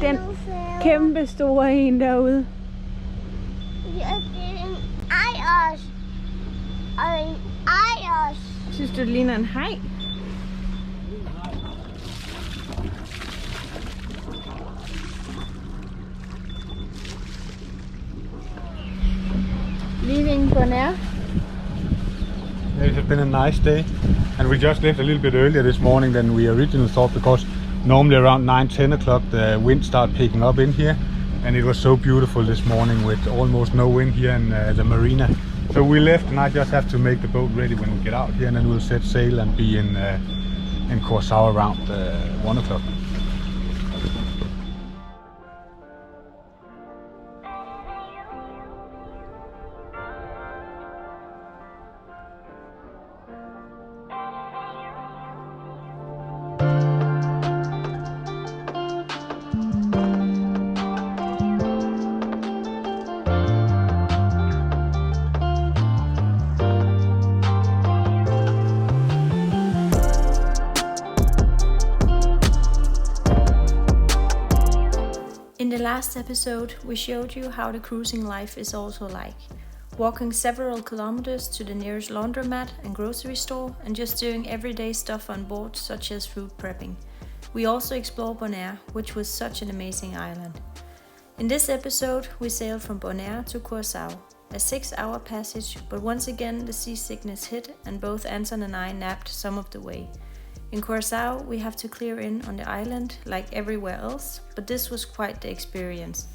Den kæmpe store en derude. Ejers. Og en ejers. Synes du, det ligner en haj? Leaving Bonaire. It has been a nice day, and we just left a little bit earlier this morning than we originally thought, because normally around 9-10 o'clock the wind started picking up in here, and it was so beautiful this morning with almost no wind here in the marina. So we left, and I just have to make the boat ready when we get out here, and then we'll set sail and be in Curacao around 1 o'clock. In the last episode, we showed you how the cruising life is also like. Walking several kilometers to the nearest laundromat and grocery store, and just doing everyday stuff on board, such as food prepping. We also explored Bonaire, which was such an amazing island. In this episode, we sailed from Bonaire to Curacao, a 6-hour passage, but once again the seasickness hit and both Anton and I napped some of the way. In Curacao, we have to clear in on the island like everywhere else, but this was quite the experience.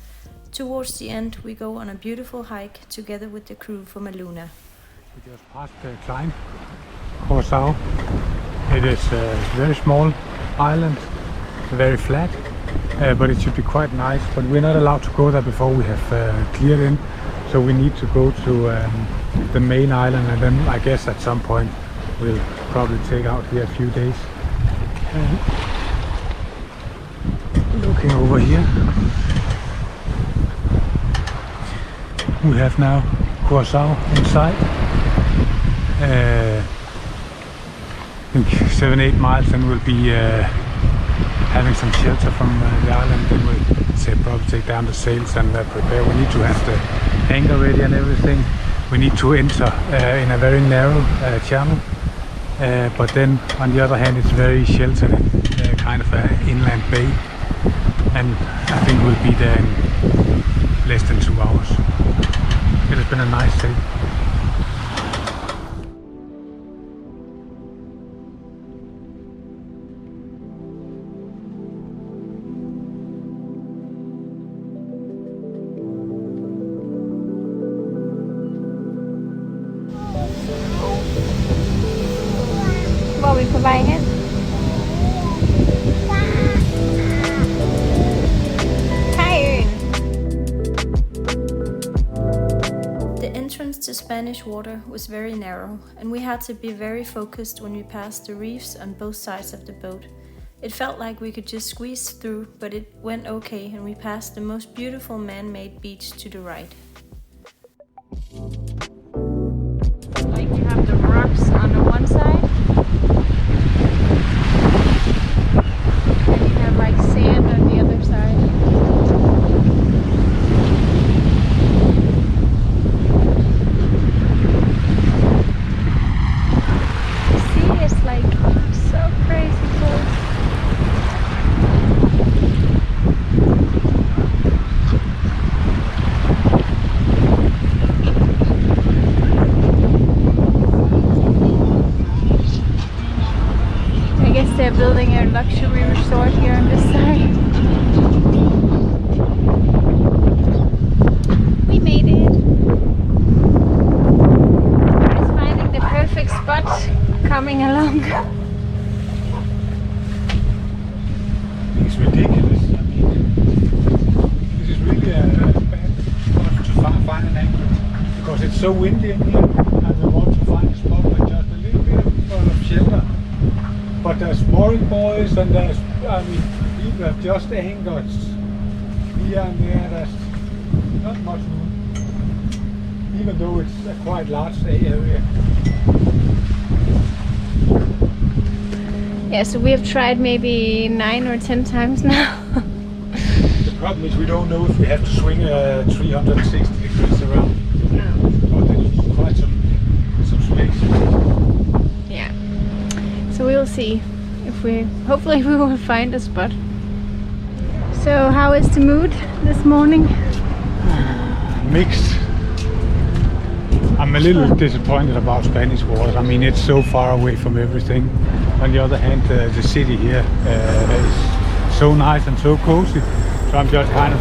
Towards the end, we go on a beautiful hike together with the crew from Aluna. We just passed the Klein Curacao. It is a very small island, very flat, but it should be quite nice. But we're not allowed to go there before we have cleared in, so we need to go to the main island, and then I guess at some point we'll probably take out here a few days. Looking over here, we have now Curacao inside. I think 7-8 miles, and we'll be having some shelter from the island. Then we'll probably take down the sails and prepare. We need to have the anchor ready and everything. We need to enter in a very narrow channel. But then on the other hand, it's very sheltered, kind of an inland bay, and I think we'll be there in less than 2 hours. It has been a nice day. Hvor er vi på vej hen? The entrance to Spanish water was very narrow, and we had to be very focused when we passed the reefs on both sides of the boat. It felt like we could just squeeze through, but it went okay, and we passed the most beautiful man-made beach to the right. Like you have the rocks on the one side, and you have like sand on the other side. The sea is like so crazy cool. They're building a luxury resort here on this side. We made it. Just finding the perfect spot coming along. It's ridiculous. I mean, this is really a bad spot to find an anchor, because it's so windy in here, and we want to find a spot with just a little bit of shelter. But there's mooring buoys, and there's, I mean, people have just anchored here and there. There's not much room, even though it's a quite large area. Yeah, so we have tried maybe 9 or 10 times now. problem is we don't know if we have to swing 360 degrees around. No. Or there's quite some space. Yeah. So we'll see if hopefully we will find a spot. So how is the mood this morning? Mixed. I'm a little disappointed about Spanish waters. I mean, it's so far away from everything. On the other hand, the city here is so nice and so cozy. So I'm just kind of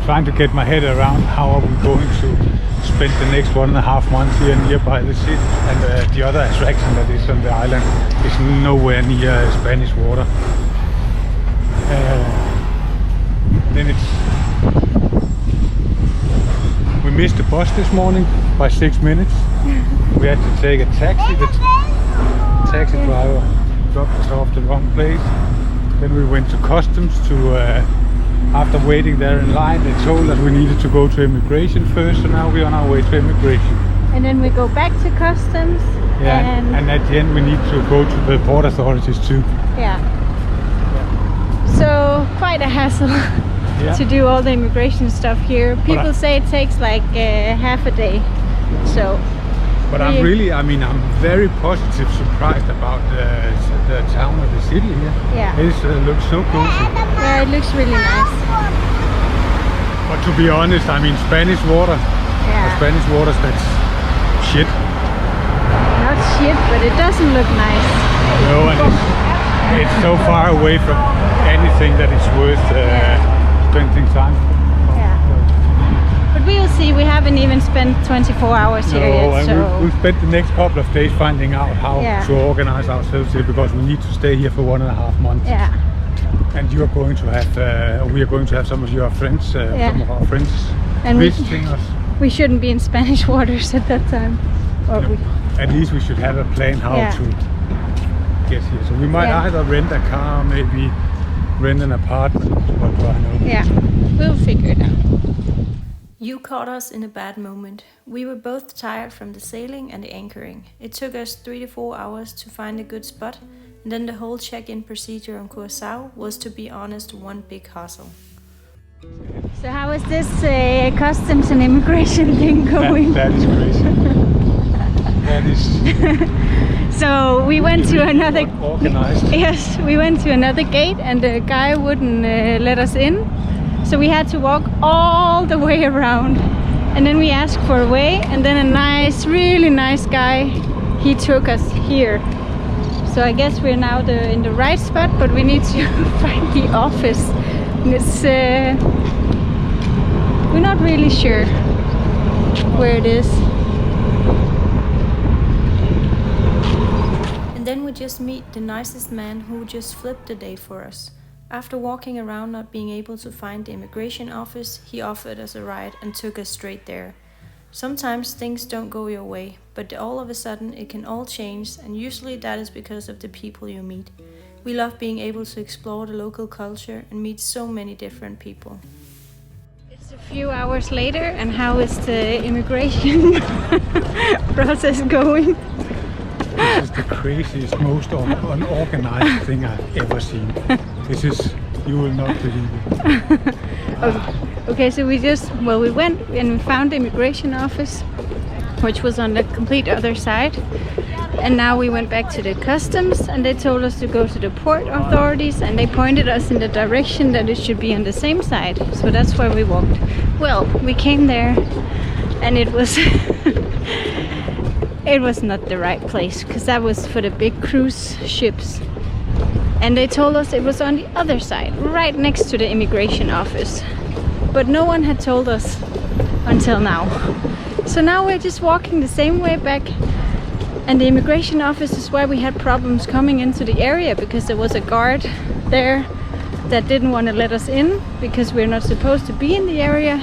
trying to get my head around how are we going to spend the next 1.5 months here nearby the city. And the other attraction that is on the island is nowhere near Spanish water. Then we missed the bus this morning by 6 minutes. We had to take a taxi. The taxi driver dropped us off the wrong place. Then we went to customs after waiting there in line, they told us we needed to go to immigration first, so now we're on our way to immigration. And then we go back to customs. Yeah, and at the end we need to go to the port authorities too. Yeah. So quite a hassle to do all the immigration stuff here. People say it takes like half a day. So. But I'm very positive surprised about the town or the city here. Yeah. It looks so cozy. Yeah, it looks really nice. But to be honest, I mean Spanish water. Yeah. Spanish waters, that's shit. Not shit, but it doesn't look nice. No, and it's so far away from anything that it's worth spending time. But we'll see, we haven't even spent 24 hours here yet, so... we'll spend the next couple of days finding out how to organize ourselves here, because we need to stay here for 1.5 months. Yeah. And you are going to have, we are going to have some of your friends, some of our friends visiting us. We shouldn't be in Spanish waters at that time. Or at least we should have a plan how to get here. So we might either rent a car, maybe rent an apartment, what do I know. Yeah, we'll figure it out. You caught us in a bad moment. We were both tired from the sailing and the anchoring. It took us 3 to 4 hours to find a good spot, and then the whole check-in procedure on Curacao was, to be honest, one big hassle. So how is this customs and immigration thing going? That is crazy. That is... So we went to another... Organized. Yes, we went to another gate and the guy wouldn't let us in. So we had to walk all the way around, and then we asked for a way, and then a really nice guy, he took us here. So I guess we're now in the right spot, but we need to find the office. And it's we're not really sure where it is. And then we just meet the nicest man who just flipped the day for us. After walking around not being able to find the immigration office, he offered us a ride and took us straight there. Sometimes things don't go your way, but all of a sudden it can all change, and usually that is because of the people you meet. We love being able to explore the local culture and meet so many different people. It's a few hours later, and how is the immigration process going? This is the craziest, most unorganized thing I've ever seen. This is, you will not believe it. Okay, so we went and we found the immigration office, which was on the complete other side. And now we went back to the customs, and they told us to go to the port authorities, and they pointed us in the direction that it should be on the same side. So that's where we walked. Well, we came there, and it was it was not the right place, because that was for the big cruise ships. And they told us it was on the other side, right next to the immigration office. But no one had told us until now. So now we're just walking the same way back. And the immigration office is why we had problems coming into the area, because there was a guard there that didn't want to let us in because we're not supposed to be in the area.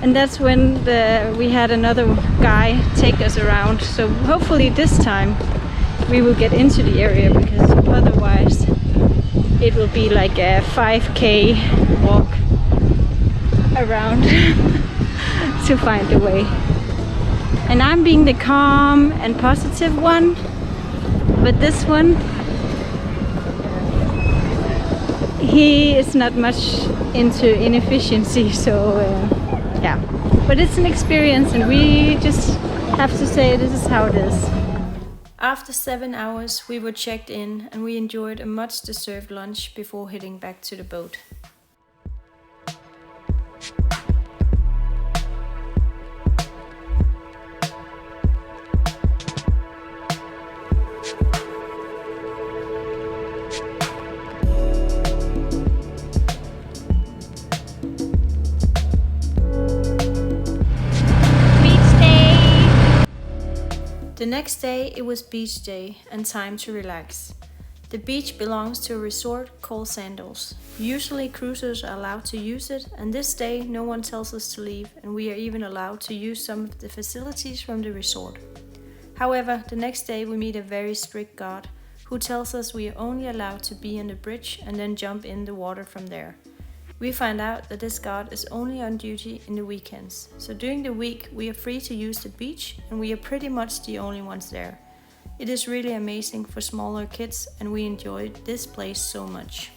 And that's when we had another guy take us around. So hopefully this time we will get into the area, because otherwise it will be like a 5K walk around to find the way. And I'm being the calm and positive one, but this one he is not much into inefficiency, so yeah. But it's an experience, and we just have to say this is how it is. After 7 hours, we were checked in and we enjoyed a much deserved lunch before heading back to the boat. The next day it was beach day and time to relax. The beach belongs to a resort called Sandals. Usually cruisers are allowed to use it, and this day no one tells us to leave, and we are even allowed to use some of the facilities from the resort. However, the next day we meet a very strict guard who tells us we are only allowed to be on the bridge and then jump in the water from there. We find out that this guard is only on duty in the weekends, so during the week we are free to use the beach and we are pretty much the only ones there. It is really amazing for smaller kids and we enjoyed this place so much.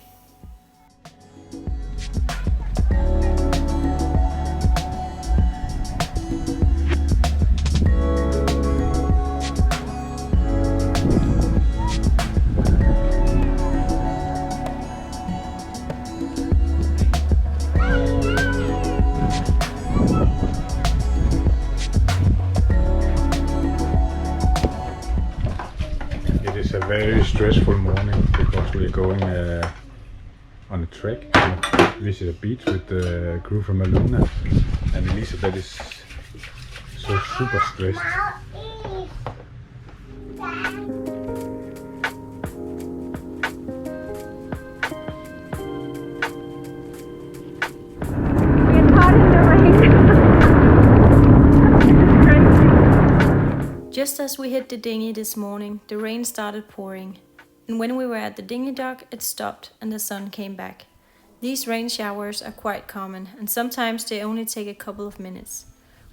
It's a very stressful morning because we're going on a trek to visit a beach with the crew from Aluna, and Elisabeth is so super stressed. Just as we hit the dinghy this morning, the rain started pouring, and when we were at the dinghy dock, it stopped and the sun came back. These rain showers are quite common, and sometimes they only take a couple of minutes.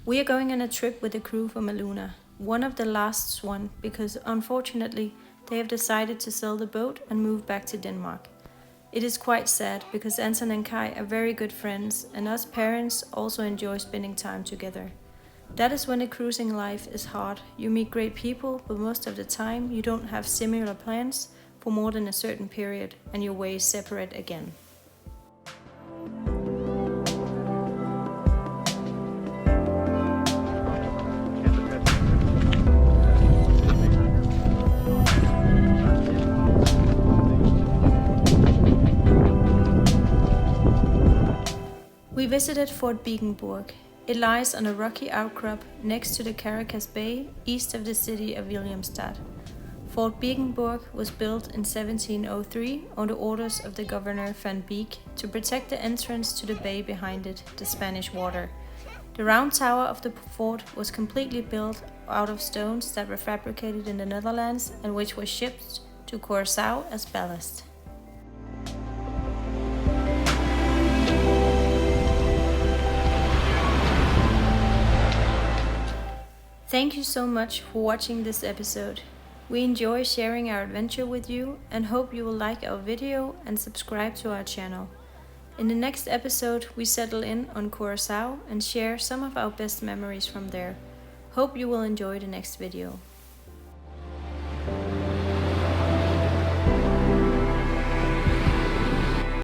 We are going on a trip with the crew from Aluna, one of the last one, because unfortunately they have decided to sell the boat and move back to Denmark. It is quite sad because Anton and I are very good friends, and us parents also enjoy spending time together. That is when the cruising life is hard. You meet great people, but most of the time you don't have similar plans for more than a certain period and your ways separate again. We visited Fort Begenburg. It lies on a rocky outcrop next to the Curacao Bay, east of the city of Williamstad. Fort Begenburg was built in 1703 on the orders of the governor Van Beek to protect the entrance to the bay behind it, the Spanish Water. The round tower of the fort was completely built out of stones that were fabricated in the Netherlands and which were shipped to Curacao as ballast. Thank you so much for watching this episode. We enjoy sharing our adventure with you and hope you will like our video and subscribe to our channel. In the next episode, we settle in on Curacao and share some of our best memories from there. Hope you will enjoy the next video.